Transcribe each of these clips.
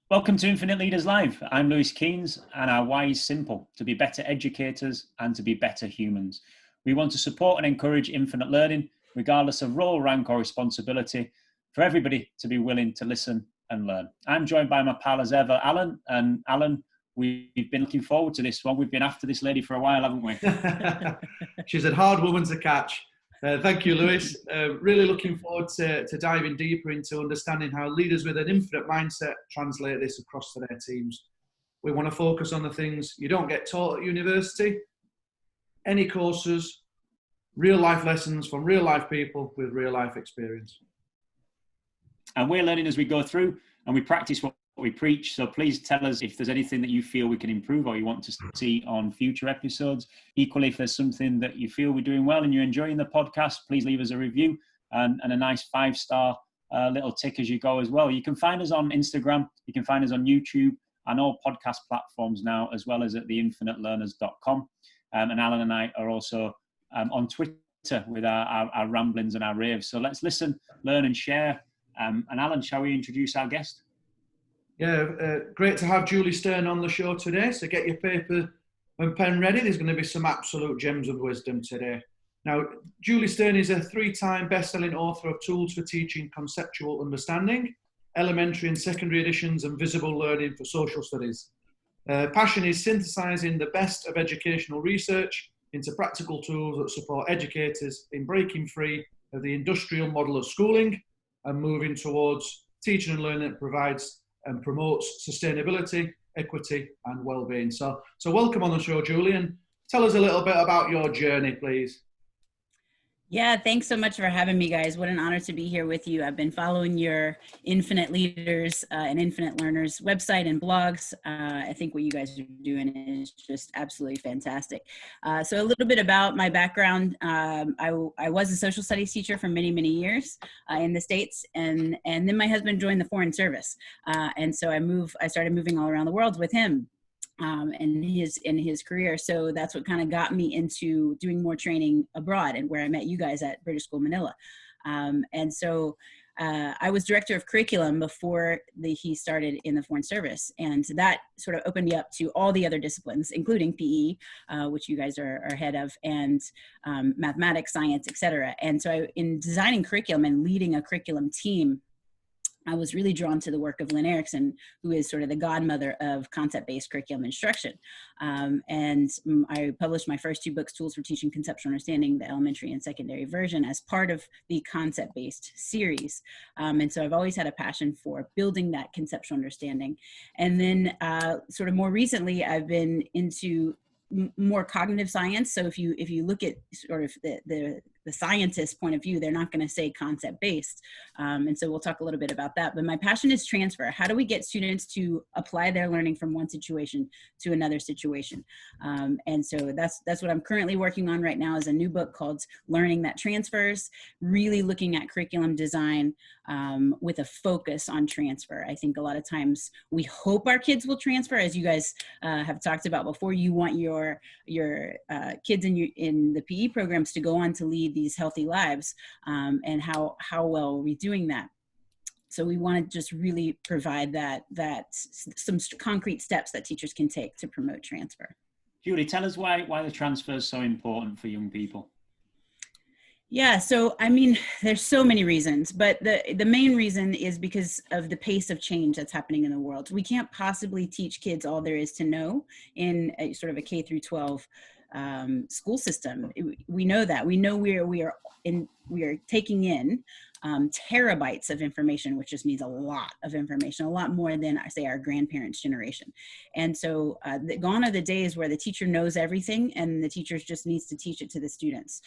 Welcome to Infinite Leaders Live. I'm Lewis Keynes, and our why is simple: to be better educators and to be better humans. We want to support and encourage infinite learning, regardless of role, rank, or responsibility, for everybody to be willing to listen and learn. I'm joined by my pal as ever, Alan. And Alan, we've been looking forward to this one. We've been after this lady for a while, haven't we? She's a hard woman to catch. Thank you, Lewis. Really looking forward to diving deeper into understanding how leaders with an infinite mindset translate this across to their teams. We want to focus on the things you don't get taught at university, any courses, real life lessons from real life people with real life experience. And we're learning as we go through, and we practice what we preach. So please tell us if there's anything that you feel we can improve or you want to see on future episodes. Equally, if there's something that you feel we're doing well and you're enjoying the podcast, please leave us a review and a nice 5-star little tick as you go as well. You can find us on Instagram, you can find us on YouTube and all podcast platforms now, as well as at theinfinitelearners.com. And Alan and I are also on Twitter with our ramblings and our raves. So let's listen, learn and share. And Alan, shall we introduce our guest? Yeah, great to have Julie Stern on the show today. So get your paper and pen ready. There's going to be some absolute gems of wisdom today. Now, Julie Stern is a 3-time best-selling author of Tools for Teaching Conceptual Understanding, Elementary and Secondary Editions, and Visible Learning for Social Studies. Passion is synthesizing the best of educational research into practical tools that support educators in breaking free of the industrial model of schooling and moving towards teaching and learning that provides and promotes sustainability, equity, and well-being. So welcome on the show, Julian. Tell us a little bit about your journey, please. Yeah, thanks so much for having me, guys. What an honor to be here with you. I've been following your Infinite Leaders and Infinite Learners website and blogs. I think what you guys are doing is just absolutely fantastic. So a little bit about my background. I was a social studies teacher for many, many years in the States, and then my husband joined the Foreign Service. And so I started moving all around the world with him. In his career. So that's what kind of got me into doing more training abroad, and where I met you guys at British School Manila. And so I was director of curriculum before he started in the Foreign Service. And that sort of opened me up to all the other disciplines, including PE, which you guys are head of, and mathematics, science, et cetera. And so in designing curriculum and leading a curriculum team, I was really drawn to the work of Lynn Erickson, who is sort of the godmother of concept-based curriculum instruction. And I published my first 2 books, Tools for Teaching Conceptual Understanding, the elementary and secondary version, as part of the concept-based series. And so I've always had a passion for building that conceptual understanding. And then sort of more recently, I've been into more cognitive science. So if you look at sort of the scientist point of view, they're not going to say concept based. And so we'll talk a little bit about that. But my passion is transfer. How do we get students to apply their learning from one situation to another situation? And so that's what I'm currently working on right now, is a new book called Learning That Transfers, really looking at curriculum design with a focus on transfer. I think a lot of times we hope our kids will transfer, as you guys have talked about before. You want your kids in the PE programs to go on to lead these healthy lives, and how well are we doing that? So we want to just really provide that some concrete steps that teachers can take to promote transfer. Julie, tell us why the transfer is so important for young people. Yeah, so I mean, there's so many reasons, but the main reason is because of the pace of change that's happening in the world. We can't possibly teach kids all there is to know in a sort of a K through 12 school system. We know that. We know we are taking in terabytes of information, which just means a lot of information, a lot more than, I say, our grandparents' generation. And so gone are the days where the teacher knows everything and the teacher just needs to teach it to the students.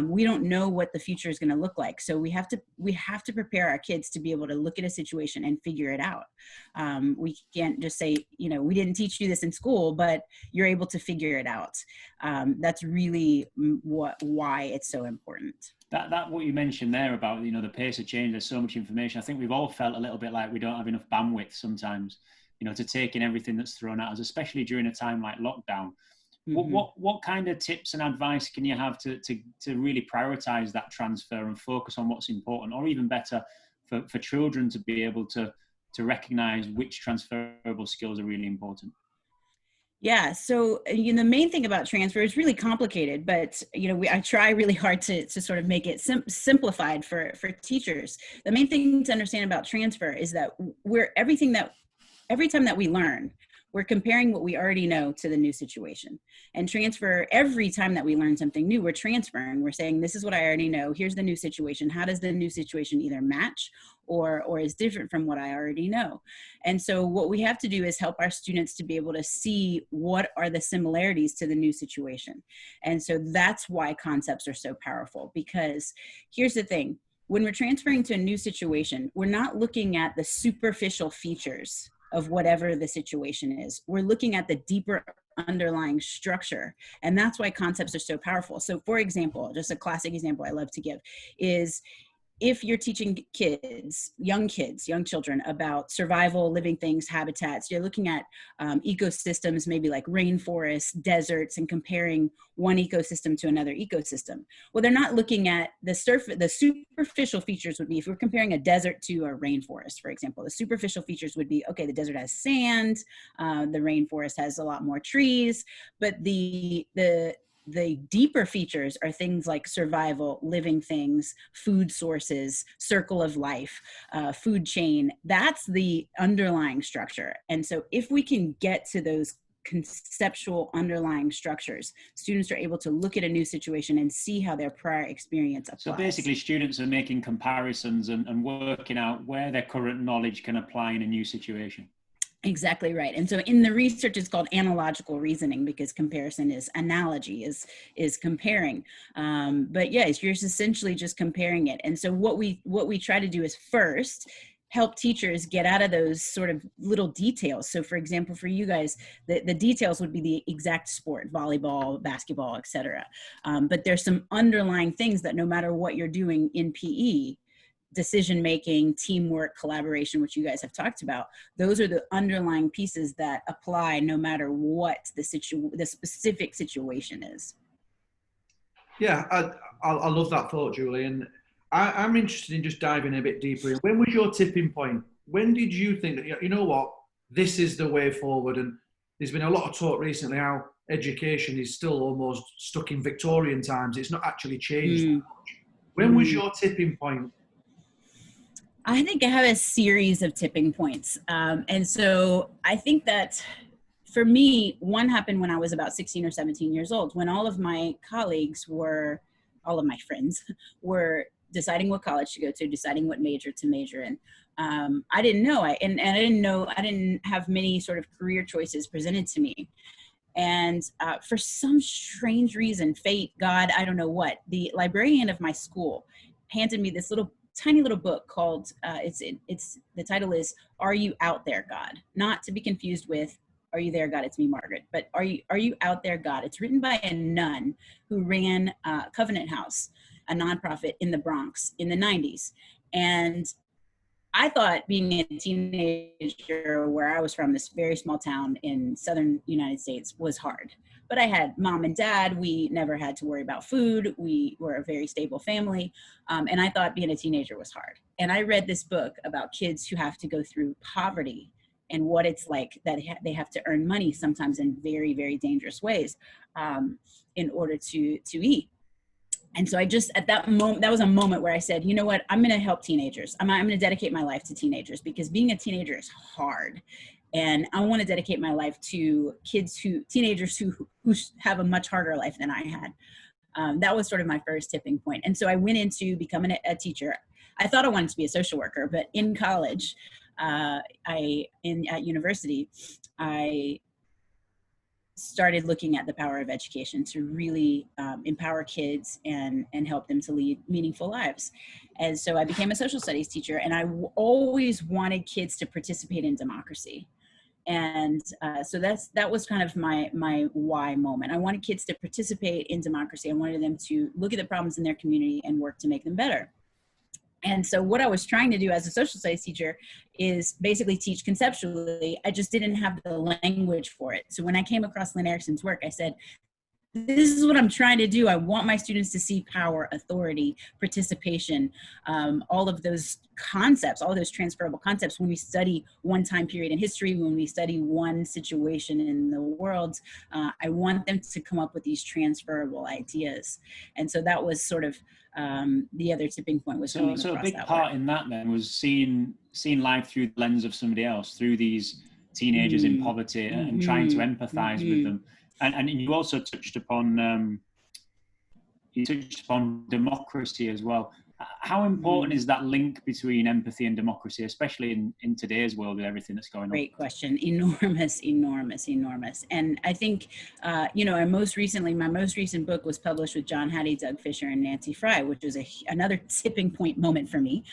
We don't know what the future is going to look like. So we have to prepare our kids to be able to look at a situation and figure it out. We can't just say, we didn't teach you this in school, but you're able to figure it out. That's really why it's so important. That what you mentioned there about the pace of change, there's so much information. I think we've all felt a little bit like we don't have enough bandwidth sometimes, to take in everything that's thrown at us, especially during a time like lockdown. Mm-hmm. What kind of tips and advice can you have to really prioritize that transfer and focus on what's important, or even better for children to be able to to recognize which transferable skills are really important? Yeah, so the main thing about transfer is really complicated, but I try really hard to sort of make it simplified for teachers. The main thing to understand about transfer is that every time that we learn, we're comparing what we already know to the new situation. And transfer, every time that we learn something new, we're transferring. We're saying, this is what I already know. Here's the new situation. How does the new situation either match or is different from what I already know? And so what we have to do is help our students to be able to see what are the similarities to the new situation. And so that's why concepts are so powerful, because here's the thing. When we're transferring to a new situation, we're not looking at the superficial features of whatever the situation is. We're looking at the deeper underlying structure. And that's why concepts are so powerful. So for example, just a classic example I love to give is, if you're teaching young children about survival, living things, habitats, you're looking at ecosystems, maybe like rainforests, deserts, and comparing one ecosystem to another ecosystem. Well, they're not looking at the superficial features would be, if we're comparing a desert to a rainforest, for example, the superficial features would be, okay, the desert has sand, the rainforest has a lot more trees, but the deeper features are things like survival, living things, food sources, circle of life, food chain. That's the underlying structure. And so if we can get to those conceptual underlying structures, students are able to look at a new situation and see how their prior experience applies. So basically students are making comparisons and working out where their current knowledge can apply in a new situation. Exactly right. And so in the research, it's called analogical reasoning, because comparison is analogy, is comparing. But yes, you're essentially just comparing it. And so what we try to do is first help teachers get out of those sort of little details. So for example, for you guys, the details would be the exact sport, volleyball, basketball, etc. But there's some underlying things that no matter what you're doing in PE, decision-making, teamwork, collaboration, which you guys have talked about, those are the underlying pieces that apply no matter what the specific situation is. Yeah, I love that thought, Julie. And I'm interested in just diving a bit deeper in. When was your tipping point? When did you think that, you know what, this is the way forward? And there's been a lot of talk recently how education is still almost stuck in Victorian times. It's not actually changed that much. When was your tipping point? I think I have a series of tipping points. And so I think that for me, one happened when I was about 16 or 17 years old, when all of my friends were deciding what college to go to, deciding what major to major in. I didn't know, I didn't have many sort of career choices presented to me. And for some strange reason, fate, God, I don't know what, the librarian of my school handed me this tiny little book called, the title is, Are You Out There, God? Not to be confused with Are You There, God? It's Me, Margaret. But Are You Out There, God? It's written by a nun who ran Covenant House, a nonprofit in the Bronx in the 90s. And I thought being a teenager where I was from, this very small town in southern United States, was hard. But I had mom and dad. We never had to worry about food. We were a very stable family. And I thought being a teenager was hard. And I read this book about kids who have to go through poverty and what it's like that they have to earn money, sometimes in very, very dangerous ways, in order to eat. And so I just, at that moment, that was a moment where I said, you know what, I'm going to help teenagers. I'm going to dedicate my life to teenagers, because being a teenager is hard. And I want to dedicate my life to teenagers who have a much harder life than I had. That was sort of my first tipping point. And so I went into becoming a teacher. I thought I wanted to be a social worker, but in college, at university, I started looking at the power of education to really empower kids and help them to lead meaningful lives. And so I became a social studies teacher, and I always wanted kids to participate in democracy. And so that was kind of my why moment. I wanted kids to participate in democracy. I wanted them to look at the problems in their community and work to make them better. And so what I was trying to do as a social studies teacher is basically teach conceptually. I just didn't have the language for it. So when I came across Lynn Erickson's work, I said, this is what I'm trying to do. I want my students to see power, authority, participation, all of those concepts, all of those transferable concepts when we study one time period in history, when we study one situation in the world. I want them to come up with these transferable ideas. And so that was sort of the other tipping point was coming so a across big that part work. in that then was seeing life through the lens of somebody else, through these teenagers in poverty, and trying to empathize with them. And you also touched upon democracy as well. How important is that link between empathy and democracy, especially in today's world with everything that's going on? Great question. Enormous, enormous, enormous. And I think, you know, my most recent book was published with John Hattie, Doug Fisher, and Nancy Fry, which was another tipping point moment for me.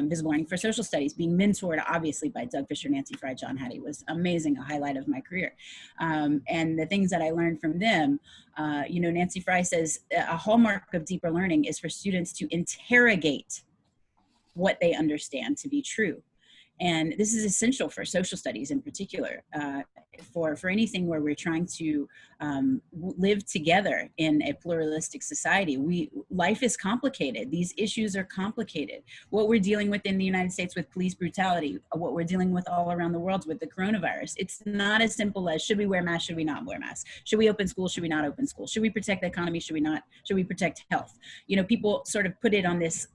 Visible Learning for Social Studies, being mentored, obviously, by Doug Fisher, Nancy Fry, John Hattie was amazing, a highlight of my career. And the things that I learned from them, you know, Nancy Fry says a hallmark of deeper learning is for students to interrogate what they understand to be true. And this is essential for social studies in particular, for anything where we're trying to live together in a pluralistic society. Life is complicated. These issues are complicated. What we're dealing with in the United States with police brutality, what we're dealing with all around the world with the coronavirus, it's not as simple as should we wear masks, should we not wear masks? Should we open schools, should we not open schools? Should we protect the economy, should we not? Should we protect health? You know, people sort of put it on this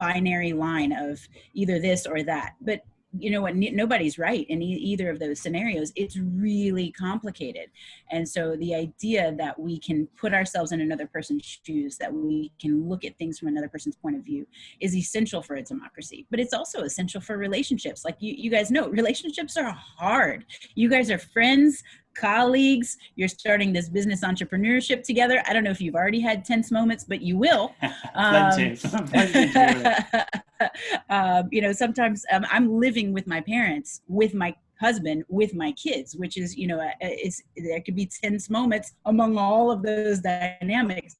binary line of either this or that. But you know what, nobody's right in either of those scenarios. It's really complicated. And so the idea that we can put ourselves in another person's shoes, that we can look at things from another person's point of view, is essential for a democracy. But it's also essential for relationships. Like you guys know, relationships are hard. You guys are friends, colleagues, you're starting this business entrepreneurship together. I don't know if you've already had tense moments, but you will. Plenty. You know, sometimes I'm living with my parents, with my husband, with my kids, which is, you know, there could be tense moments among all of those dynamics.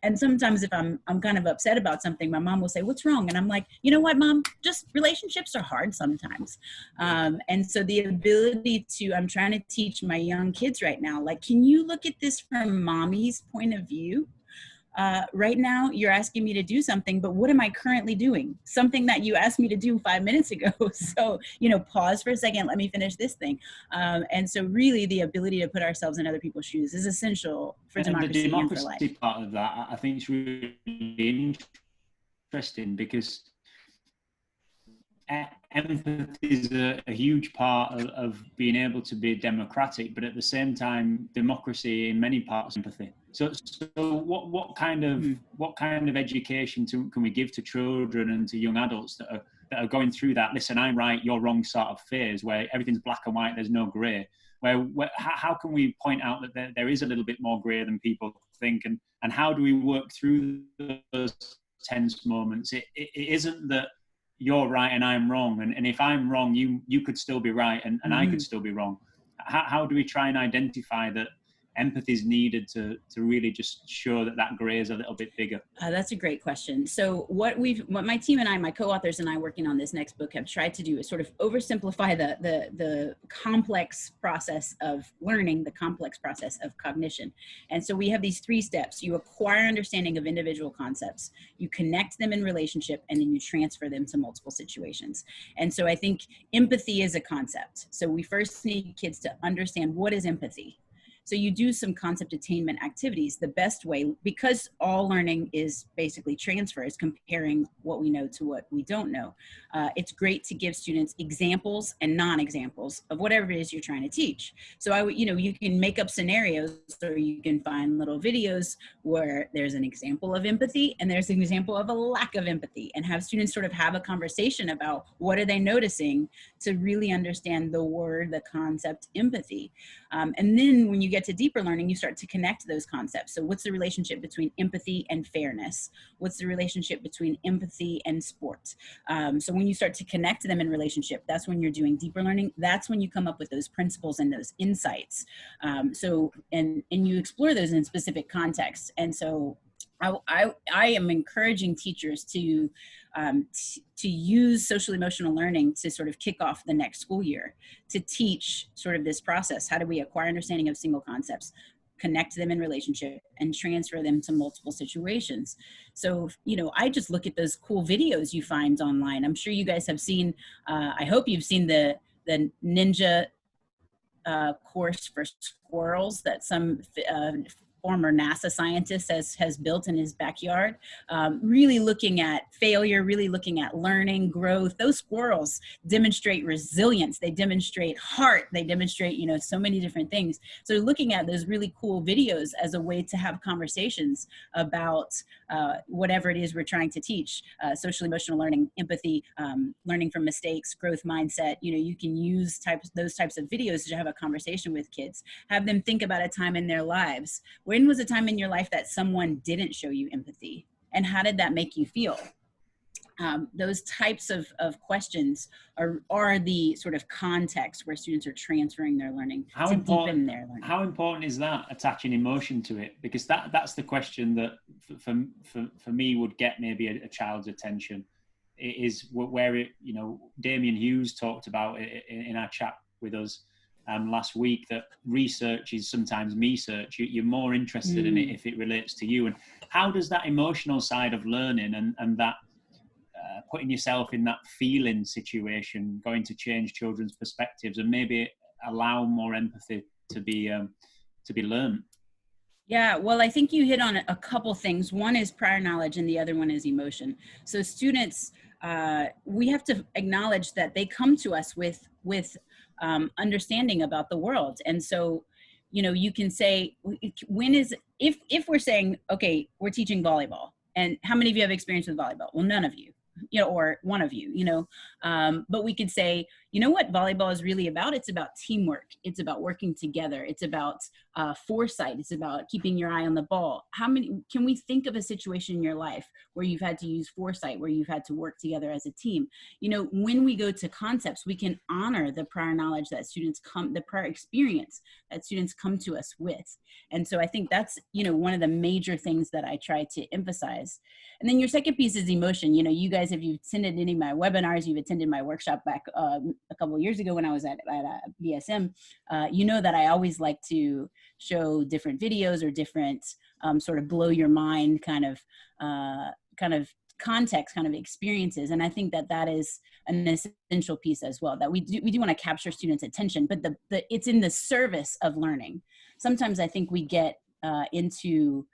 And sometimes if I'm kind of upset about something, my mom will say, "What's wrong?" And I'm like, "You know what, Mom? Just relationships are hard sometimes." And so the ability to, I'm trying to teach my young kids right now, like, can you look at this from mommy's point of view? Right now, you're asking me to do something, but what am I currently doing? Something that you asked me to do 5 minutes ago. So, you know, pause for a second, let me finish this thing. And so really the ability to put ourselves in other people's shoes is essential for democracy, and the and for life. democracy part of that, I think, is really interesting because empathy is a huge part of being able to be democratic, but at the same time, democracy in many parts is empathy. So what kind of education can we give to children and to young adults that are going through that listen, I'm right, you're wrong sort of phase where everything's black and white, there's no grey? Where how can we point out that there is a little bit more grey than people think, and how do we work through those tense moments? It isn't that you're right and I'm wrong, and if I'm wrong, you could still be right, and I could still be wrong. How do we try and identify that empathy is needed to really just show that grey is a little bit bigger? That's a great question. So what my team and I, my co-authors and I working on this next book have tried to do is sort of oversimplify the complex process of learning, the complex process of cognition. And so we have these 3 steps. You acquire understanding of individual concepts, you connect them in relationship, and then you transfer them to multiple situations. And so I think empathy is a concept. So we first need kids to understand what is empathy. So you do some concept attainment activities. The best way, because all learning is basically transfer, is comparing what we know to what we don't know. It's great to give students examples and non-examples of whatever it is you're trying to teach. So you can make up scenarios, or you can find little videos where there's an example of empathy and there's an example of a lack of empathy, and have students sort of have a conversation about what are they noticing to really understand the word, the concept empathy. And then when you get to deeper learning, you start to connect those concepts. So what's the relationship between empathy and fairness? What's the relationship between empathy and sport? So when you start to connect them in relationship, that's when you're doing deeper learning. That's when you come up with those principles and those insights. And you explore those in specific contexts. And so I am encouraging teachers to use social emotional learning to sort of kick off the next school year, to teach sort of this process. How do we acquire understanding of single concepts? connect them in relationship, and transfer them to multiple situations. So, I just look at those cool videos you find online. I'm sure you guys have seen, I hope you've seen the ninja course for squirrels that some former NASA scientist has built in his backyard, really looking at failure, really looking at learning, growth. Those squirrels demonstrate resilience. They demonstrate heart. They demonstrate, so many different things. So looking at those really cool videos as a way to have conversations about whatever it is we're trying to teach, social emotional learning, empathy, learning from mistakes, growth mindset. You can use those types of videos to have a conversation with kids, have them think about a time in their lives. When was a time in your life that someone didn't show you empathy? And how did that make you feel? Those types of questions are the sort of context where students are transferring their learning to deepen their learning. How important is that, attaching emotion to it? Because that's the question that for me would get maybe a child's attention. It is where Damien Hughes talked about it in our chat with us last week, that research is sometimes me search. You're more interested in it if it relates to you. And how does that emotional side of learning and that putting yourself in that feeling situation going to change children's perspectives and maybe allow more empathy to be learned? Yeah, well, I think you hit on a couple things. One is prior knowledge and the other one is emotion. So students, we have to acknowledge that they come to us with understanding about the world. And so, you can say, if we're saying, okay, we're teaching volleyball, and how many of you have experience with volleyball? Well, none of you. Or one of you, but we could say, what volleyball is really about? It's about teamwork. It's about working together. It's about foresight. It's about keeping your eye on the ball. Can we think of a situation in your life where you've had to use foresight, where you've had to work together as a team? When we go to concepts, we can honor the prior knowledge that the prior experience that students come to us with. And so I think that's, one of the major things that I try to emphasize. And then your second piece is emotion. You guys, if you've attended any of my webinars, you've attended my workshop back a couple of years ago when I was at BSM, that I always like to show different videos or different sort of blow your mind kind of context, kind of experiences. And I think that is an essential piece as well, that we do want to capture students' attention, but it's in the service of learning. Sometimes I think we get into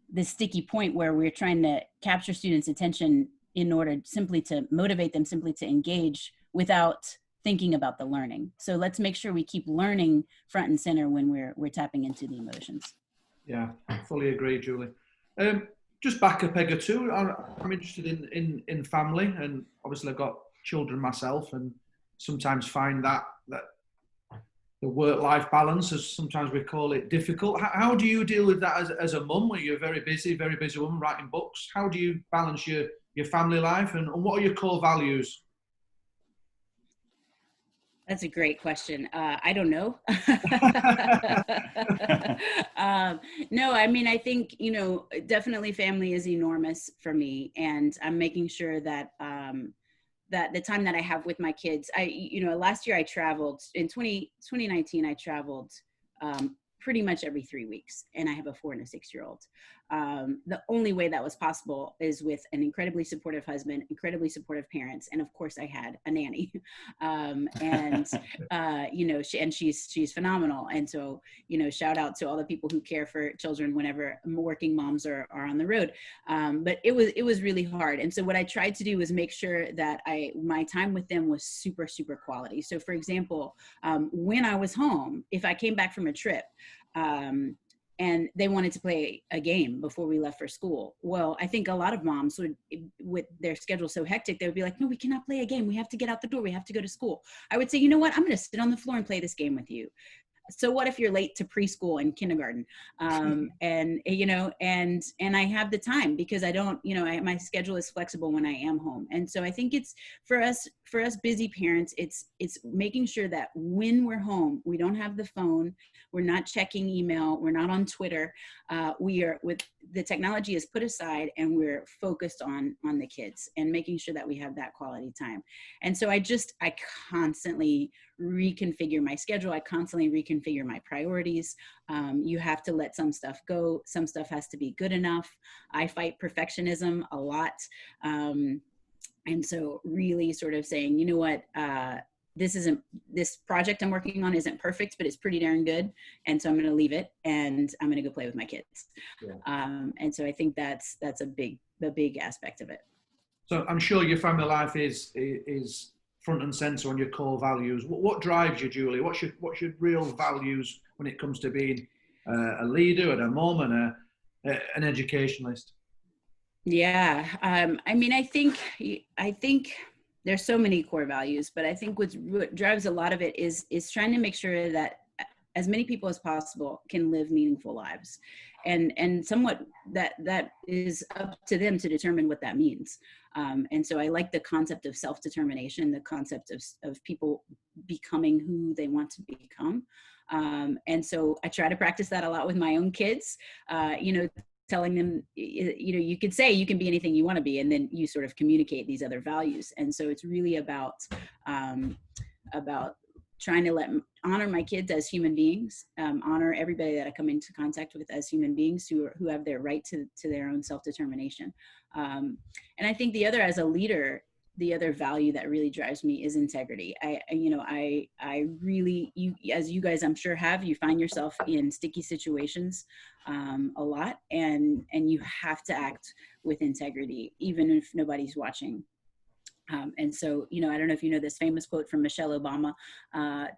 this sticky point where we're trying to capture students' attention in order simply to motivate them, simply to engage without thinking about the learning. So let's make sure we keep learning front and center when we're tapping into the emotions. Yeah, fully agree, Julie. Just back a peg or two. I'm interested in family, and obviously I've got children myself, and sometimes find that the work-life balance, as sometimes we call it, difficult. How do you deal with that as a mum, where you're a very busy woman writing books? How do you balance your family life, and what are your core values? That's a great question. I don't know. No, I mean, I think, definitely family is enormous for me, and I'm making sure that that the time that I have with my kids, last year I traveled, in 2019, I traveled pretty much every 3 weeks, and I have a 4 and a 6-year-old. The only way that was possible is with an incredibly supportive husband, incredibly supportive parents, and of course I had a nanny. She's phenomenal. And so, shout out to all the people who care for children whenever working moms are on the road. But it was really hard. And so what I tried to do was make sure that my time with them was super, super quality. So for example, when I was home, if I came back from a trip, and they wanted to play a game before we left for school. Well, I think a lot of moms would, with their schedule so hectic, they would be like, no, we cannot play a game. We have to get out the door. We have to go to school. I would say, you know what? I'm going to sit on the floor and play this game with you. So what if you're late to preschool and kindergarten? And I have the time because I don't, my schedule is flexible when I am home. And so I think it's for us busy parents, it's making sure that when we're home, we don't have the phone, we're not checking email, we're not on Twitter. The technology is put aside and we're focused on the kids and making sure that we have that quality time. And so I constantly reconfigure my schedule. I constantly reconfigure my priorities. You have to let some stuff go. Some stuff has to be good enough. I fight perfectionism a lot. And so really sort of saying, you know what, this project I'm working on isn't perfect, but it's pretty darn good. And so I'm going to leave it and I'm going to go play with my kids. Yeah. And so I think that's a big aspect of it. So I'm sure your family life is front and center on your core values. What drives you, Julie? What's your real values when it comes to being a leader and a mom and an educationalist? Yeah, I mean, I think there's so many core values, but I think what drives a lot of it is trying to make sure that as many people as possible can live meaningful lives, and somewhat that is up to them to determine what that means. And so I like the concept of self-determination, the concept of people becoming who they want to become. And so I try to practice that a lot with my own kids. Telling them, you could say you can be anything you want to be, and then you sort of communicate these other values. And so it's really about trying to honor my kids as human beings, honor everybody that I come into contact with as human beings who have their right to their own self-determination. And I think as a leader, the other value that really drives me is integrity. I really, as you guys I'm sure you find yourself in sticky situations a lot, and you have to act with integrity, even if nobody's watching. And so, I don't know if you know this famous quote from Michelle Obama,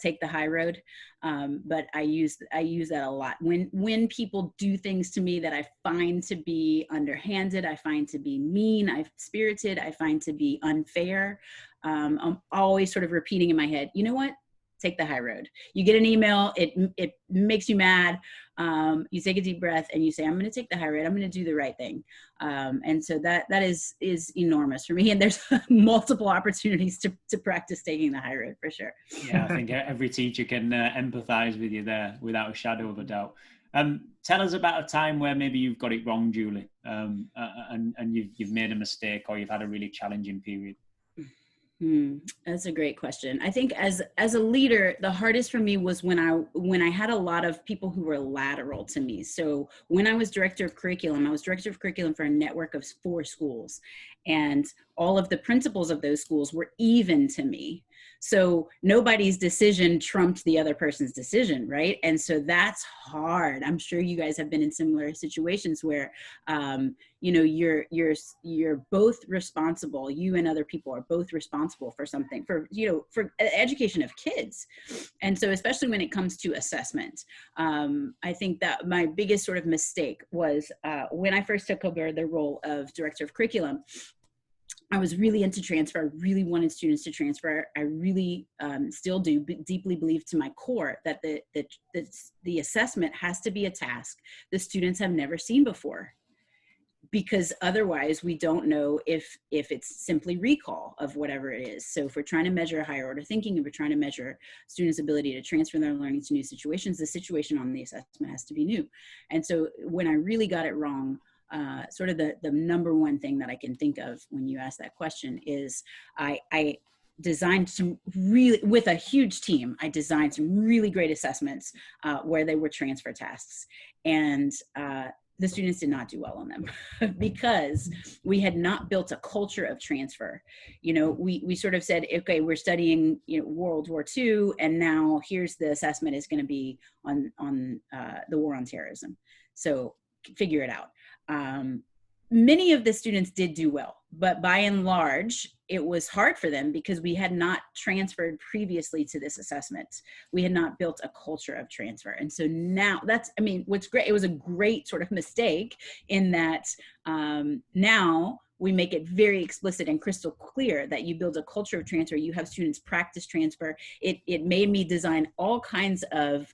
take the high road. But I use that a lot. When people do things to me that I find to be underhanded, I find to be mean, spirited, I find to be unfair, I'm always sort of repeating in my head, you know what? Take the high road. You get an email, it makes you mad. You take a deep breath and you say, I'm going to take the high road. I'm going to do the right thing. And so that is enormous for me. And there's multiple opportunities to practice taking the high road for sure. Yeah, I think every teacher can empathize with you there without a shadow of a doubt. Tell us about a time where maybe you've got it wrong, Julie, and you've made a mistake or you've had a really challenging period. That's a great question. I think as a leader, the hardest for me was when I had a lot of people who were lateral to me. So when I was director of curriculum, I was director of curriculum for a network of 4 schools, and all of the principals of those schools were even to me. So nobody's decision trumped the other person's decision, right? And so that's hard. I'm sure you guys have been in similar situations where, you're both responsible. You and other people are both responsible for something, for education of kids. And so, especially when it comes to assessment, I think that my biggest sort of mistake was when I first took over the role of director of curriculum. I was really into transfer. I really wanted students to transfer. I really still do deeply believe to my core that the assessment has to be a task the students have never seen before, because otherwise we don't know if it's simply recall of whatever it is. So if we're trying to measure higher order thinking, if we're trying to measure students' ability to transfer their learning to new situations, the situation on the assessment has to be new. And so when I really got it wrong, sort of the number one thing that I can think of when you ask that question is I designed some really, with a huge team, I designed some really great assessments where they were transfer tasks. And the students did not do well on them because we had not built a culture of transfer. We sort of said, okay, we're studying World War II, and now here's the assessment is going to be on the war on terrorism. So figure it out. Many of the students did do well, but by and large, it was hard for them because we had not transferred previously to this assessment. We had not built a culture of transfer. And so now what's great, it was a great sort of mistake in that now we make it very explicit and crystal clear that you build a culture of transfer. You have students practice transfer. It made me design all kinds of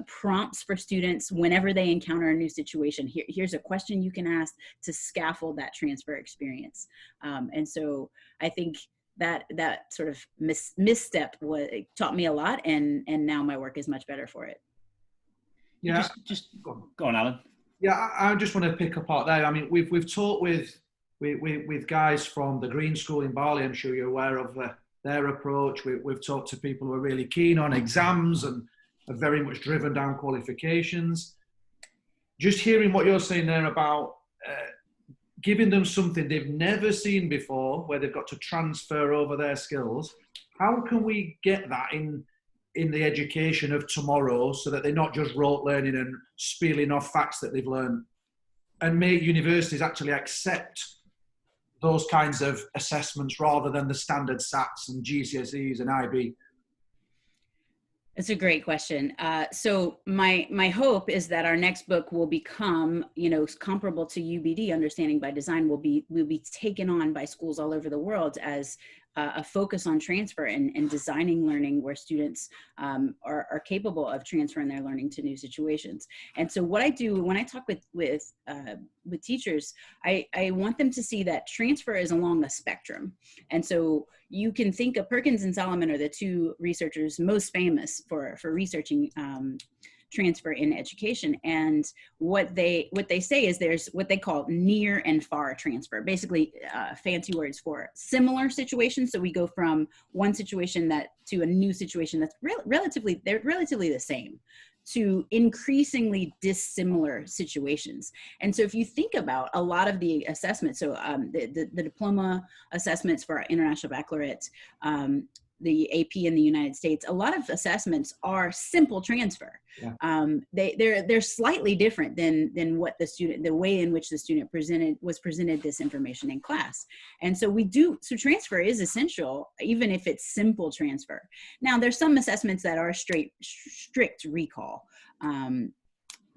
prompts for students whenever they encounter a new situation. Here's a question you can ask to scaffold that transfer experience. And so I think that sort of misstep taught me a lot, and now my work is much better for it. Yeah, just go on, Alan. Yeah, I just want to pick apart there. I mean, we've talked with guys from the Green School in Bali. I'm sure you're aware of their approach. We've talked to people who are really keen on exams and are very much driven down qualifications. Just hearing what you're saying there about giving them something they've never seen before, where they've got to transfer over their skills. How can we get that in the education of tomorrow, so that they're not just rote learning and spieling off facts that they've learned, and make universities actually accept those kinds of assessments rather than the standard SATs and GCSEs and IB? That's a great question. So my hope is that our next book will become, comparable to UBD, Understanding by Design, will be taken on by schools all over the world as a focus on transfer and designing learning where students are capable of transferring their learning to new situations. And so what I do when I talk with teachers, I want them to see that transfer is along a spectrum. And so you can think of Perkins and Solomon are the two researchers most famous for researching transfer in education. And what they say is there's what they call near and far transfer, basically fancy words for similar situations. So we go from one situation to a new situation that's relatively the same, to increasingly dissimilar situations. And so if you think about a lot of the assessments, so the diploma assessments for our international baccalaureate, the AP in the United States, a lot of assessments are simple transfer. Yeah. They're slightly different than what the way in which the student was presented this information in class. And so so transfer is essential, even if it's simple transfer. Now there's some assessments that are strict recall.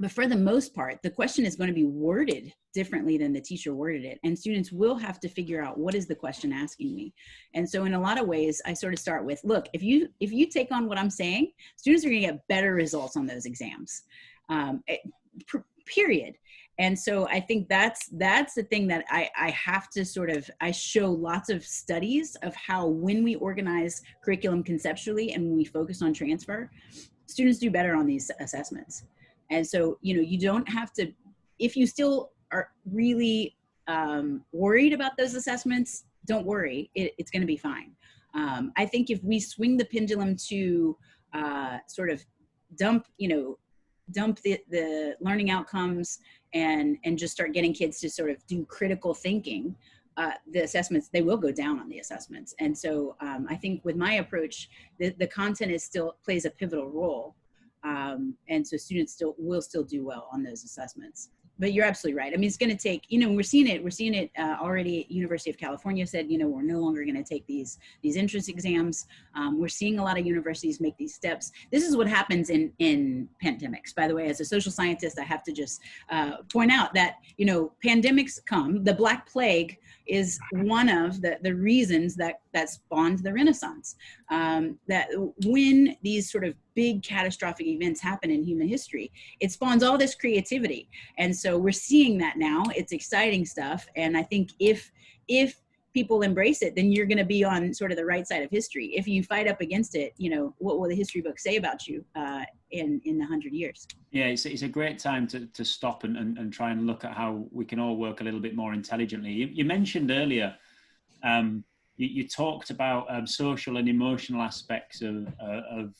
But for the most part, the question is going to be worded differently than the teacher worded it. And students will have to figure out, what is the question asking me? And so in a lot of ways, I sort of start with, look, if you take on what I'm saying, students are going to get better results on those exams, period. And so I think that's the thing that I have to I show lots of studies of how when we organize curriculum conceptually and when we focus on transfer, students do better on these assessments. And so, you don't have to, if you still are really worried about those assessments, don't worry, it's going to be fine. I think if we swing the pendulum to sort of dump the learning outcomes and just start getting kids to sort of do critical thinking, the assessments, they will go down on the assessments. And so I think with my approach, the content plays a pivotal role. And so students will still do well on those assessments. But you're absolutely right. I mean, it's going to take, we're seeing it already. University of California said, we're no longer going to take these entrance exams. We're seeing a lot of universities make these steps. This is what happens in pandemics. By the way, as a social scientist, I have to just point out that, pandemics come. The Black Plague is one of the reasons that spawned the Renaissance. That when these sort of big catastrophic events happen in human history, it spawns all this creativity. And so we're seeing that now. It's exciting stuff. And I think if people embrace it, then you're going to be on sort of the right side of history. If you fight up against it, what will the history books say about you in 100 years? Yeah, it's a great time to stop and try and look at how we can all work a little bit more intelligently. You mentioned earlier, you talked about social and emotional aspects of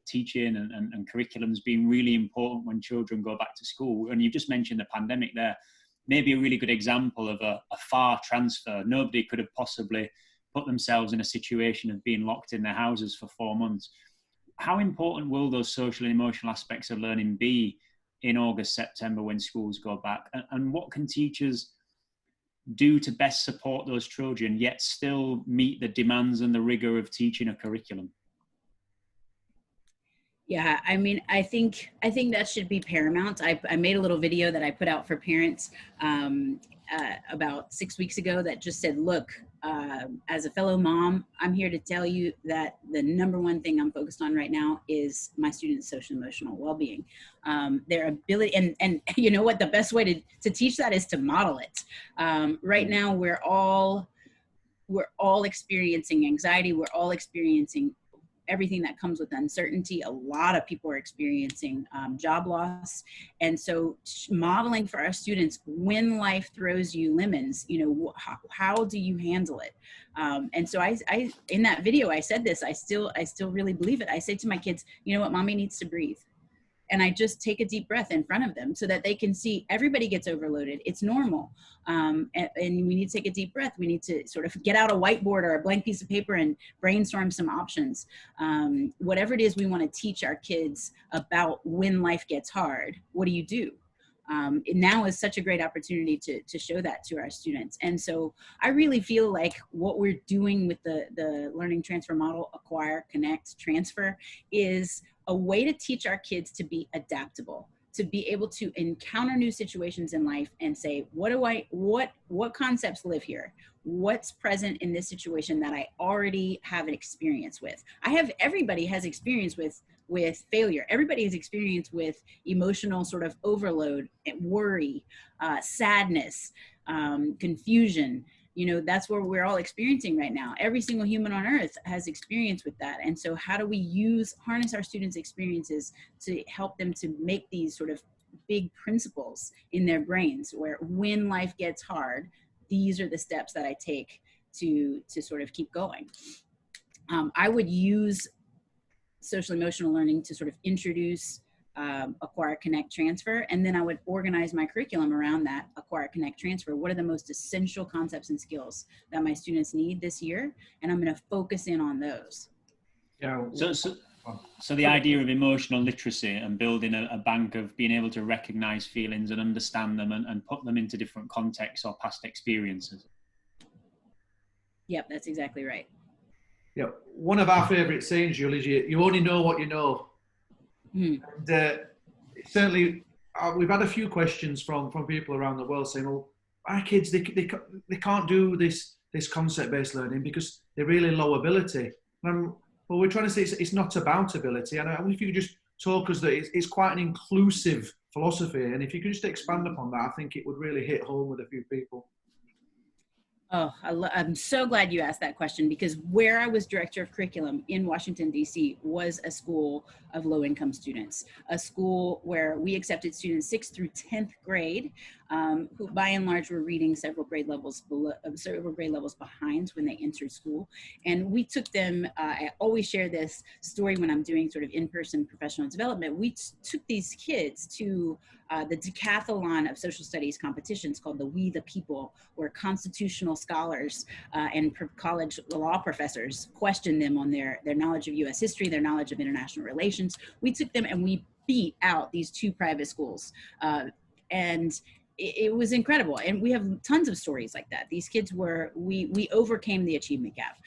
teaching and curriculums being really important when children go back to school. And you just mentioned the pandemic there. Maybe a really good example of a far transfer. Nobody could have possibly put themselves in a situation of being locked in their houses for 4 months. How important will those social and emotional aspects of learning be in August, September when schools go back? And what can teachers do to best support those children, yet still meet the demands and the rigor of teaching a curriculum? Yeah, I mean, I think that should be paramount. I made a little video that I put out for parents about 6 weeks ago that just said, look, as a fellow mom, I'm here to tell you that the number one thing I'm focused on right now is my students' social and emotional well-being. Their ability, and you know what, the best way to teach that is to model it. Right now, we're all experiencing anxiety. We're all experiencing everything that comes with uncertainty. A lot of people are experiencing job loss. And so modeling for our students, when life throws you lemons, you know, how do you handle it? And so I in that video, I said this, I still really believe it. I say to my kids, you know what, mommy needs to breathe. And I just take a deep breath in front of them so that they can see everybody gets overloaded. It's normal. And we need to take a deep breath. We need to sort of get out a whiteboard or a blank piece of paper and brainstorm some options. Whatever it is we want to teach our kids about when life gets hard, what do you do? Now is such a great opportunity to show that to our students. And so I really feel like what we're doing with the learning transfer model, acquire, connect, transfer, is a way to teach our kids to be adaptable, to be able to encounter new situations in life and say, what concepts live here? What's present in this situation that I already have an experience with? Everybody has experience with failure. Everybody has experience with emotional sort of overload, worry, sadness, confusion. You know, that's what we're all experiencing right now. Every single human on earth has experience with that. And so how do we harness our students' experiences to help them to make these sort of big principles in their brains, where when life gets hard, these are the steps that I take to sort of keep going. I would use social emotional learning to sort of introduce acquire, connect, transfer, and then I would organize my curriculum around that acquire, connect, transfer. What are the most essential concepts and skills that my students need this year? And I'm going to focus in on those. Yeah. So the idea of emotional literacy and building a bank of being able to recognize feelings and understand them and put them into different contexts or past experiences. Yep, that's exactly right. Yeah, one of our favourite sayings, Julie, is you only know what you know. And certainly, we've had a few questions from people around the world saying, "Well, our kids they can't do this concept-based learning because they're really low ability." Well, we're trying to say it's not about ability. And I wonder if you could just talk us that it's quite an inclusive philosophy, and if you could just expand upon that, I think it would really hit home with a few people. Oh, I'm so glad you asked that question, because where I was director of curriculum in Washington, D.C. was a school of low-income students, a school where we accepted students 6th through 10th grade, who by and large were reading several grade levels behind when they entered school. And we took them, I always share this story when I'm doing sort of in-person professional development. We took these kids to the decathlon of social studies competitions called the We the People, where constitutional scholars and college law professors questioned them on their knowledge of U.S. history, their knowledge of international relations. We took them and we beat out these 2 private schools. And it was incredible. And we have tons of stories like that. These kids we overcame the achievement gap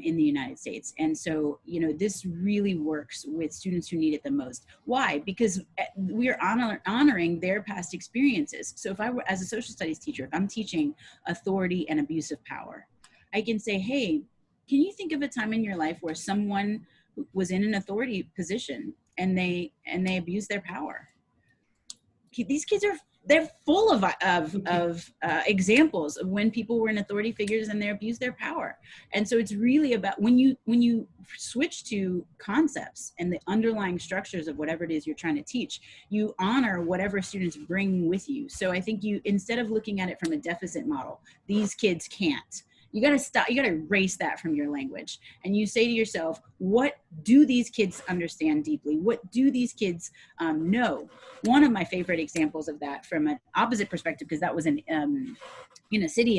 in the United States. And so, you know, this really works with students who need it the most. Why? Because we are honoring their past experiences. So if I were, as a social studies teacher, if I'm teaching authority and abuse of power, I can say, hey, can you think of a time in your life where someone was in an authority position and they abused their power? These kids they're full of examples of when people were in authority figures and they abused their power. And so it's really about when you switch to concepts and the underlying structures of whatever it is you're trying to teach, you honor whatever students bring with you. So I think instead of looking at it from a deficit model, these kids can't. You got to stop. You got to erase that from your language. And you say to yourself, what do these kids understand deeply? What do these kids know? One of my favorite examples of that from an opposite perspective, because that was in a big city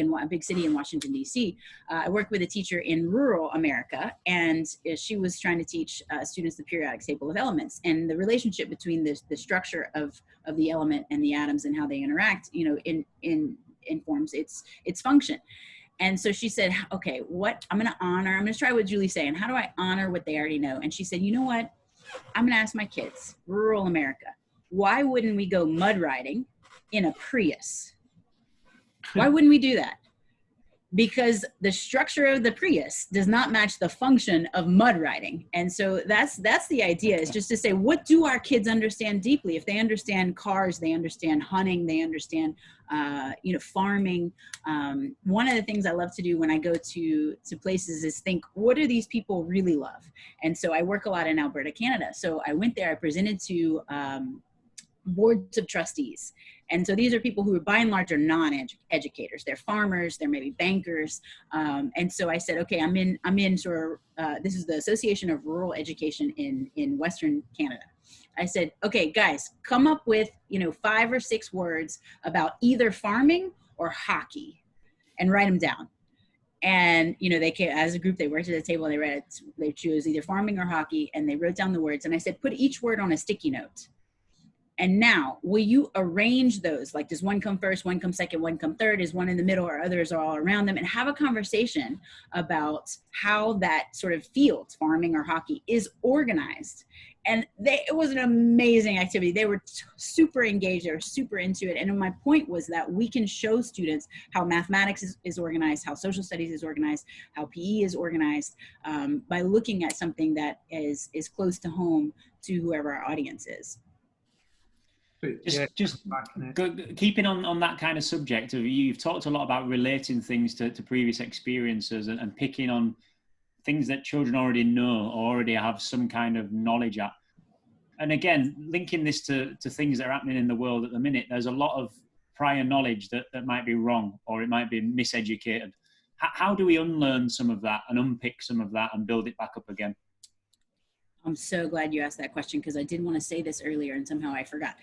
in Washington, D.C. I worked with a teacher in rural America, and she was trying to teach students the periodic table of elements and the relationship between the structure of the element and the atoms and how they interact, you know, informs its function. And so she said, okay, I'm going to try what Julie's saying. How do I honor what they already know? And she said, you know what? I'm going to ask my kids, rural America, why wouldn't we go mud riding in a Prius? Why wouldn't we do that? because the structure of the Prius does not match the function of mud riding. And so that's the idea, is just to say, what do our kids understand deeply? If they understand cars, they understand hunting, they understand farming. One of the things I love to do when I go to places is think, what do these people really love? And so I work a lot in Alberta, Canada. So I went there, I presented to boards of trustees. And so these are people who by and large are non-educators. They're farmers, they're maybe bankers. And so I said, okay, I'm in sort of, this is the Association of Rural Education in Western Canada. I said, okay, guys, come up with, 5 or 6 words about either farming or hockey and write them down. And, they came as a group, they worked at the table and they chose either farming or hockey, and they wrote down the words. And I said, put each word on a sticky note. And now, will you arrange those? Like, does one come first, one come second, one come third? Is one in the middle, or others are all around them? And have a conversation about how that sort of field, farming or hockey, is organized. And it was an amazing activity. They were super engaged. They were super into it. And my point was that we can show students how mathematics is organized, how social studies is organized, how PE is organized, by looking at something that is close to home to whoever our audience is. Just keeping on that kind of subject of, you've talked a lot about relating things to previous experiences and picking on things that children already know or already have some kind of knowledge at. And again, linking this to things that are happening in the world at the minute, there's a lot of prior knowledge that might be wrong, or it might be miseducated. How do we unlearn some of that and unpick some of that and build it back up again? I'm so glad you asked that question, because I did want to say this earlier and somehow I forgot.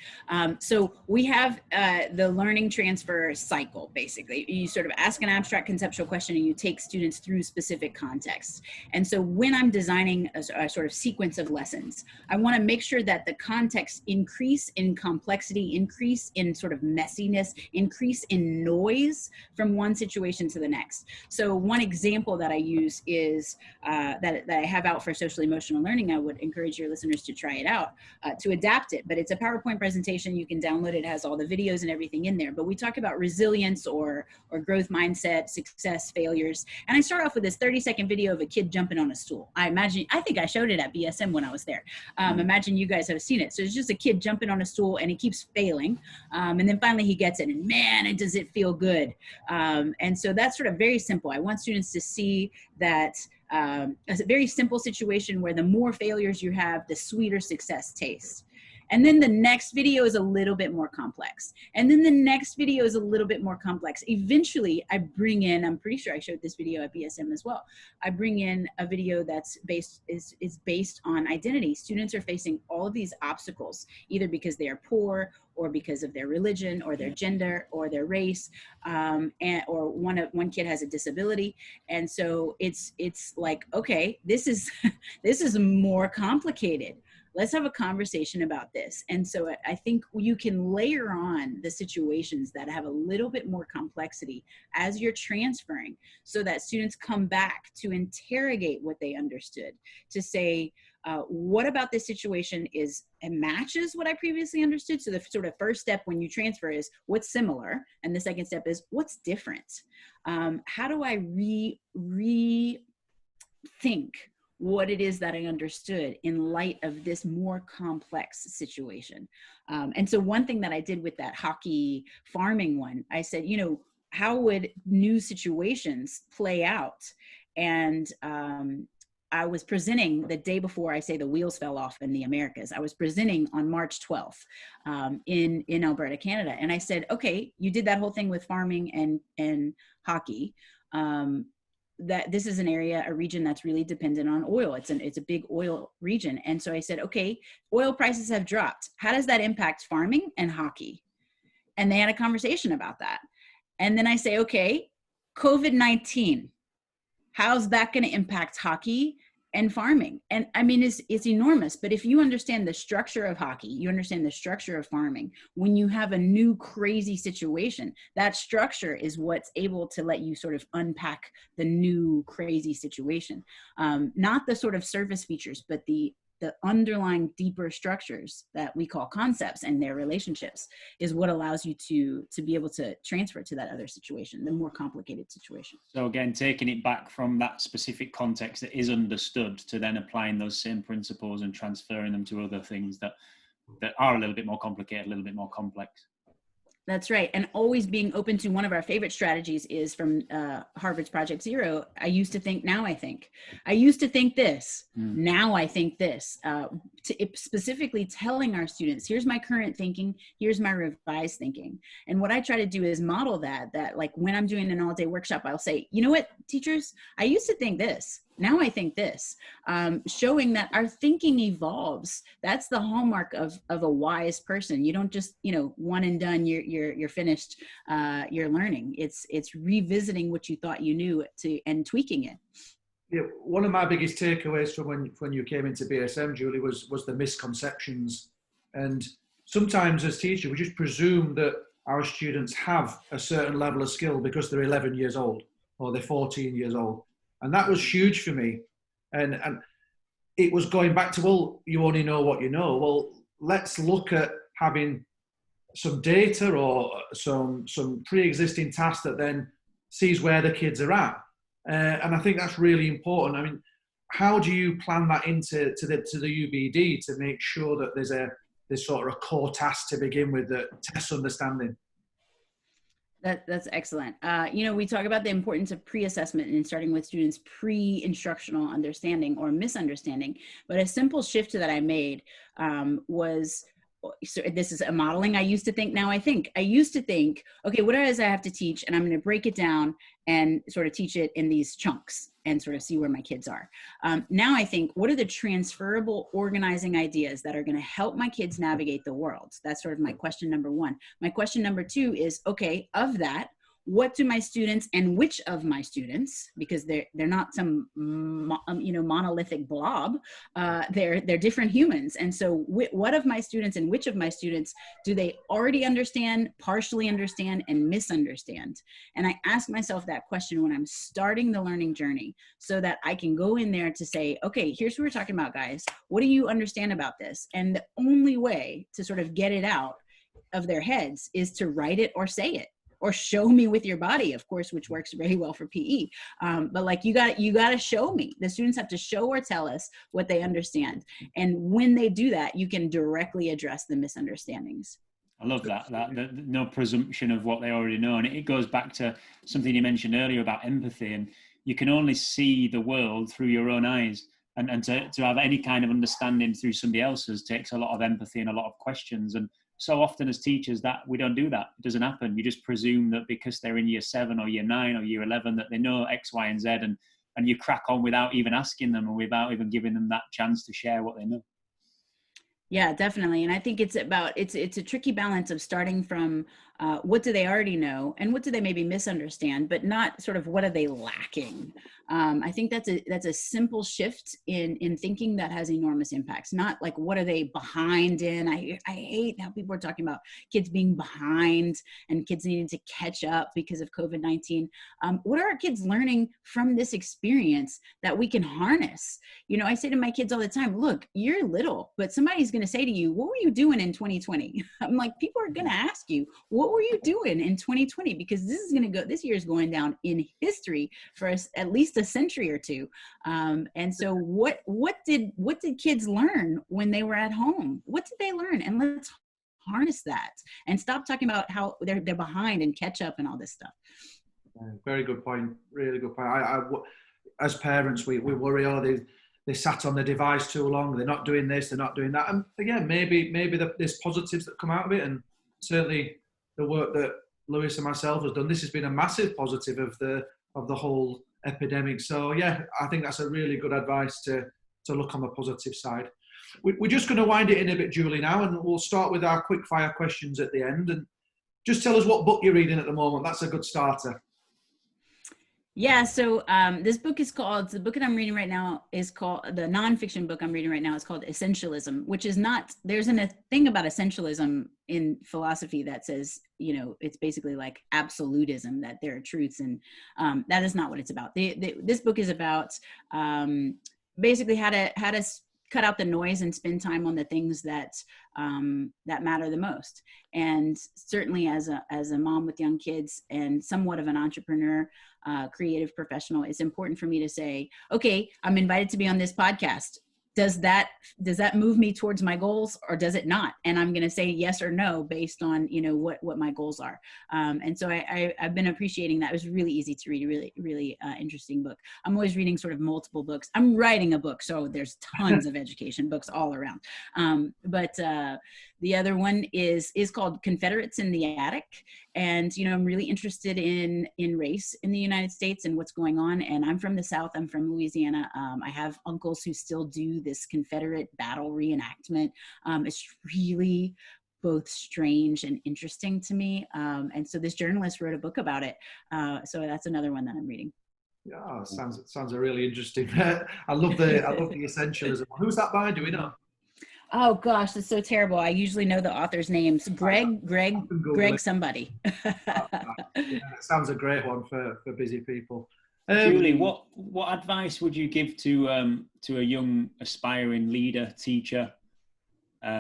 So we have the learning transfer cycle, basically. You sort of ask an abstract conceptual question and you take students through specific contexts. And so when I'm designing a sort of sequence of lessons, I want to make sure that the context increase in complexity, increase in sort of messiness, increase in noise from one situation to the next. So one example that I use is that I have out for social emotional learning. I would encourage your listeners to try it out, to adapt it. But it's a PowerPoint presentation. You can download it. It has all the videos and everything in there. But we talk about resilience or growth mindset, success, failures. And I start off with this 30-second video of a kid jumping on a stool. I think I showed it at BSM when I was there. Imagine you guys have seen it. So it's just a kid jumping on a stool and he keeps failing. And then finally he gets it, and man, does it feel good. And so that's sort of very simple. I want students to see that it's a very simple situation where the more failures you have, the sweeter success tastes. And then the next video is a little bit more complex. And then the next video is a little bit more complex. Eventually, I bring in, I'm pretty sure I showed this video at BSM as well. I bring in a video that's based on identity. Students are facing all of these obstacles, either because they are poor, or because of their religion, or their gender, or their race, or one kid has a disability. And so it's like, okay, this is more complicated. Let's have a conversation about this. And so I think you can layer on the situations that have a little bit more complexity as you're transferring, so that students come back to interrogate what they understood, to say, what about this situation matches what I previously understood? So the sort of first step when you transfer is what's similar, and the second step is what's different. How do I rethink what it is that I understood in light of this more complex situation? And so one thing that I did with that hockey farming one, I said, how would new situations play out? And I was presenting the day before, I say, the wheels fell off in the Americas. I was presenting on March 12th in Alberta, Canada. And I said, okay, you did that whole thing with farming and hockey. That this is a region that's really dependent on oil. It's a big oil region. And so I said, okay, oil prices have dropped. How does that impact farming and hockey? And they had a conversation about that. And then I say, okay, COVID-19, how's that going to impact hockey and farming? And I mean, it's enormous. But if you understand the structure of hockey, you understand the structure of farming, when you have a new crazy situation, that structure is what's able to let you sort of unpack the new crazy situation. Not the sort of surface features, but the the underlying deeper structures that we call concepts and their relationships is what allows you to be able to transfer to that other situation, the more complicated situation. So again, taking it back from that specific context that is understood to then applying those same principles and transferring them to other things that are a little bit more complicated, a little bit more complex. That's right. And always being open to one of our favorite strategies is from Harvard's Project Zero. I used to think, now I think. I used to think this, now I think this. Specifically telling our students, here's my current thinking, here's my revised thinking. And what I try to do is model that like when I'm doing an all-day workshop, I'll say, you know what, teachers, I used to think this. Now I think this, showing that our thinking evolves. That's the hallmark of a wise person. You don't just, one and done, you're finished, you're learning. It's revisiting what you thought you knew and tweaking it. Yeah, one of my biggest takeaways from when you came into BSM, Julie, was the misconceptions. And sometimes as teachers, we just presume that our students have a certain level of skill because they're 11 years old or they're 14 years old. And that was huge for me. And it was going back to, well, you only know what you know. Well, let's look at having some data or some pre-existing tasks that then sees where the kids are at. And I think that's really important. I mean, how do you plan that into the UBD to make sure that there's sort of a core task to begin with that tests understanding? That's excellent. We talk about the importance of pre-assessment and starting with students' pre-instructional understanding or misunderstanding. But a simple shift that I made was, so this is a modeling. I used to think, now I think. I used to think, okay, what it is I have to teach, and I'm going to break it down and sort of teach it in these chunks and sort of see where my kids are. Now I think, what are the transferable organizing ideas that are going to help my kids navigate the world? That's sort of my question number one. My question number two is, okay, of that, what do my students and which of my students, because they're not some monolithic blob, they're different humans. And so what of my students and which of my students do they already understand, partially understand, and misunderstand? And I ask myself that question when I'm starting the learning journey so that I can go in there to say, okay, here's what we're talking about, guys. What do you understand about this? And the only way to sort of get it out of their heads is to write it or say it. Or show me with your body, of course, which works very well for PE. But like you got to show me. The students have to show or tell us what they understand. And when they do that, you can directly address the misunderstandings. I love that no presumption of what they already know. And it goes back to something you mentioned earlier about empathy. And you can only see the world through your own eyes. And to have any kind of understanding through somebody else's takes a lot of empathy and a lot of questions. And so often as teachers that we don't do that. It doesn't happen. You just presume that because they're in year 7 or year 9 or year 11 that they know X, Y, and Z, and you crack on without even asking them and without even giving them that chance to share what they know. Yeah, definitely. And I think it's a tricky balance of starting from what do they already know and what do they maybe misunderstand, but not sort of what are they lacking. I think that's a simple shift in thinking that has enormous impacts. Not like what are they behind in. I hate how people are talking about kids being behind and kids needing to catch up because of COVID-19. What are our kids learning from this experience that we can harness? I say to my kids all the time, look, you're little, but somebody's going to say to you, what were you doing in 2020? I'm like, people are going to ask you, what were you doing in 2020? Because this year is going down in history for us, at least a century or two. And so what did kids learn when they were at home? What did they learn? And let's harness that and stop talking about how they're behind and catch up and all this stuff. Very good point. Really good point. I as parents, we worry, they sat on the device too long. They're not doing this. They're not doing that. And again, maybe there's positives that come out of it. And certainly the work that Lewis and myself has done, this has been a massive positive of the whole epidemic. So yeah, I think that's a really good advice to look on the positive side. We're just going to wind it in a bit, Julie, now, and we'll start with our quick fire questions at the end. And just tell us what book you're reading at the moment. That's a good starter. Yeah, so the book that I'm reading right now is called, the nonfiction book I'm reading right now is called Essentialism, which is not, there's a thing about essentialism in philosophy that says, it's basically like absolutism, that there are truths, and that is not what it's about. This book is about basically how to cut out the noise and spend time on the things that that matter the most. And certainly as a mom with young kids and somewhat of an entrepreneur, creative professional, it's important for me to say, okay, I'm invited to be on this podcast. Does that move me towards my goals, or does it not? And I'm going to say yes or no based on, you know, what my goals are. And so I've been appreciating that. It was really easy to read, really interesting book. I'm always reading sort of multiple books. I'm writing a book, so there's tons of education books all around. But the other one is called Confederates in the Attic. And, you know, I'm really interested in race in the United States and what's going on. And I'm from the South. I'm from Louisiana. I have uncles who still do this Confederate battle reenactment. It's really both strange and interesting to me. And so this journalist wrote a book about it. So that's another one that I'm reading. Yeah, sounds a really interesting. I love the essentialism. Who's that by? Do we know? Oh gosh, that's so terrible. I usually know the author's names. Greg somebody. Yeah, sounds a great one for busy people. Julie, what advice would you give to a young aspiring leader, teacher?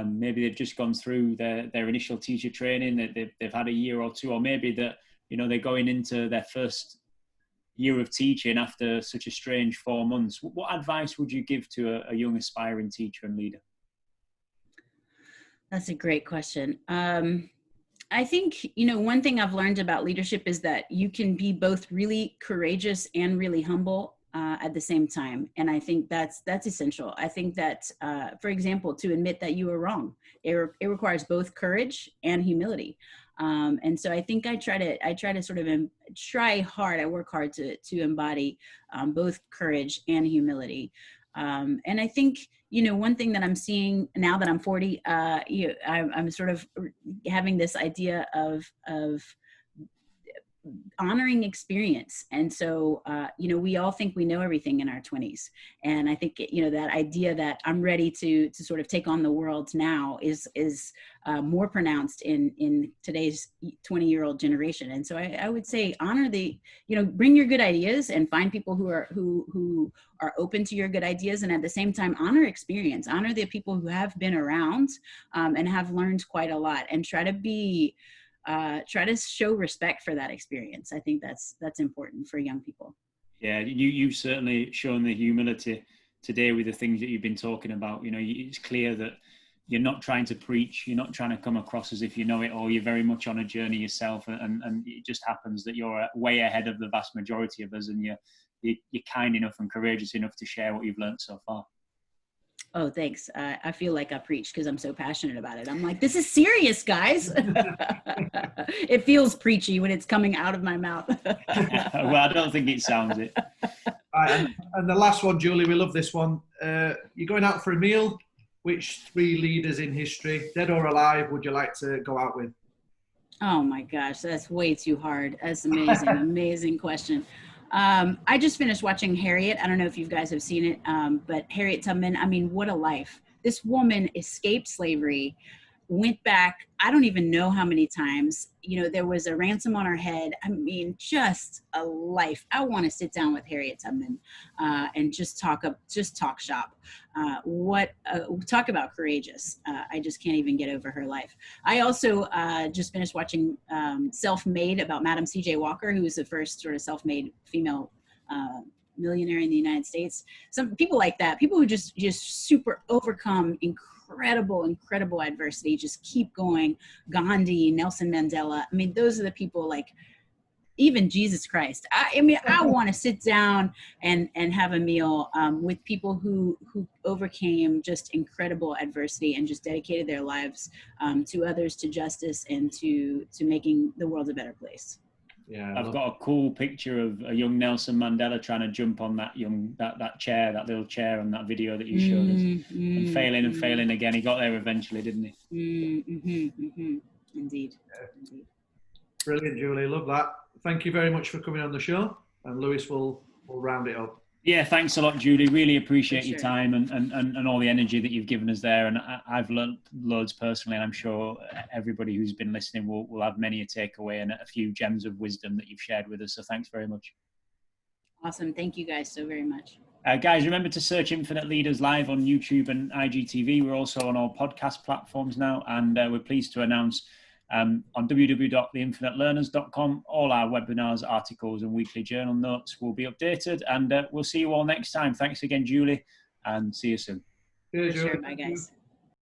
Maybe they've just gone through their initial teacher training, that they've had a year or two, or maybe that, you know, they're going into their first year of teaching after such a strange 4 months. What advice would you give to a young aspiring teacher and leader? That's a great question. I think, you know, one thing I've learned about leadership is that you can be both really courageous and really humble at the same time. And I think that's essential. I think that, for example, to admit that you were wrong, it requires both courage and humility. And so I think I try to sort of I work hard to embody both courage and humility. And I think, you know, one thing that I'm seeing now that I'm 40, I'm sort of having this idea of honoring experience. And so, you know, we all think we know everything in our 20s. And I think, you know, that idea that I'm ready to sort of take on the world now is more pronounced in today's 20-year-old generation. And so I would say honor bring your good ideas and find people who are open to your good ideas. And at the same time, honor experience, honor the people who have been around and have learned quite a lot, and try to show respect for that experience. I think that's important for young people. Yeah, you've certainly shown the humility today with the things that you've been talking about. You know, it's clear that you're not trying to preach, you're not trying to come across as if you know it all. You're very much on a journey yourself, and it just happens that you're way ahead of the vast majority of us, and you're kind enough and courageous enough to share what you've learned so far. Oh, thanks. I feel like I preach because I'm so passionate about it. I'm like, this is serious, guys. It feels preachy when it's coming out of my mouth. Well, I don't think it sounds it. Right, and the last one, Julie, we love this one. You're going out for a meal. Which 3 leaders in history, dead or alive, would you like to go out with? Oh my gosh, that's way too hard. That's amazing, amazing question. I just finished watching Harriet. I don't know if you guys have seen it, but Harriet Tubman, I mean, what a life. This woman escaped slavery, went back, I don't even know how many times. You know, there was a ransom on her head. I mean, just a life. I want to sit down with Harriet Tubman and just talk shop. Talk about courageous. I just can't even get over her life. I also just finished watching Self-Made about Madam C.J. Walker, who was the first sort of self-made female millionaire in the United States. Some people like that, people who just super overcome incredible adversity, just keep going. Gandhi, Nelson Mandela. I mean, those are the people, like even Jesus Christ. I mean, I want to sit down and have a meal with people who overcame just incredible adversity and just dedicated their lives to others, to justice, and to making the world a better place. Yeah, I've got a cool picture of a young Nelson Mandela trying to jump on that chair, that little chair on that video that you showed us, and failing again. He got there eventually, didn't he? Indeed. Brilliant, Julie. Love that. Thank you very much for coming on the show, and Lewis will round it up. Yeah, thanks a lot, Julie. Really appreciate your time and all the energy that you've given us there. And I've learned loads personally, and I'm sure everybody who's been listening will have many a takeaway and a few gems of wisdom that you've shared with us. So thanks very much. Awesome. Thank you guys so very much. Guys, remember to search Infinite Leaders live on YouTube and IGTV. We're also on all podcast platforms now, and we're pleased to announce on www.theinfinitelearners.com all our webinars, articles, and weekly journal notes will be updated. And we'll see you all next time. Thanks again, Julie, and see you soon. For sure. Bye, guys.